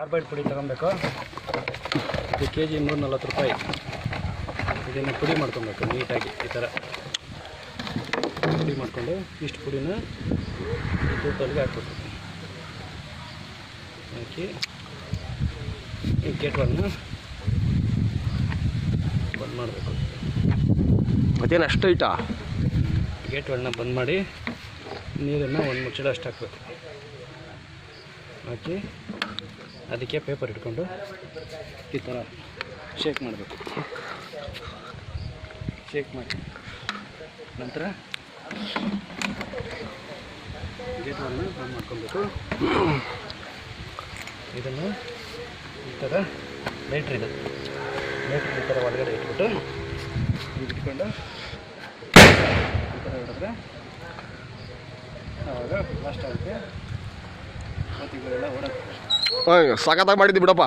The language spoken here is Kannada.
ಕಾರ್ಬೈಡ್ ಪುಡಿ ತಗೊಬೇಕು. ಇದು ಕೆಜಿ 140 ರೂಪಾಯಿ. ಇದನ್ನು ಪುಡಿ ಮಾಡ್ಕೊಬೇಕು ನೀಟಾಗಿ. ಈ ಥರ ಪುಡಿ ಮಾಡಿಕೊಂಡು ಇಷ್ಟು ಪುಡಿನ ಈ ತೂತಲ್ಲಿಗೆ ಹಾಕ್ಬೇಕು. ಹಾಕಿ ಈ ಗೇಟ್ ಒಳನ್ನ ಬಂದ್ ಮಾಡಬೇಕು. ಮತ್ತೇನು ಅಷ್ಟು ಐಟಾ? ಗೇಟ್ ಒಳನ್ನ ಬಂದ್ ಮಾಡಿ ನೀರನ್ನು ಒಂದು ಮುಚ್ಚಳ ಅಷ್ಟು ಹಾಕಬೇಕು. ಹಾಕಿ ಅದಕ್ಕೆ ಪೇಪರ್ ಇಟ್ಕೊಂಡು ಈ ಥರ ಶೇಕ್ ಮಾಡಬೇಕು. ಶೇಕ್ ಮಾಡಿ ನಂತರ ಗೇಟ್ ಒಳನ್ನ ಬಂದ್ ಮಾಡ್ಕೊಬೇಕು. ಇದನ್ನು ಈ ಥರ ಲೈಟ್ರ್ ಇದೆ, ಲೈಟ್ರ್ ಈ ಥರ ಒಳಗಡೆ ಇಟ್ಬಿಟ್ಟು ಇಟ್ಕೊಂಡು ಈ ಥರ ಹಿಡಿದ್ರೆ ಆವಾಗ ಲಾಸ್ಟ್ ಆಗುತ್ತೆ. ಮತ್ತಿಗಳೆಲ್ಲ ಓಡೋದು. ಸಖತ್ತಾಗಿ ಮಾಡಿದ್ದಿ ಬಿಡಪ್ಪ.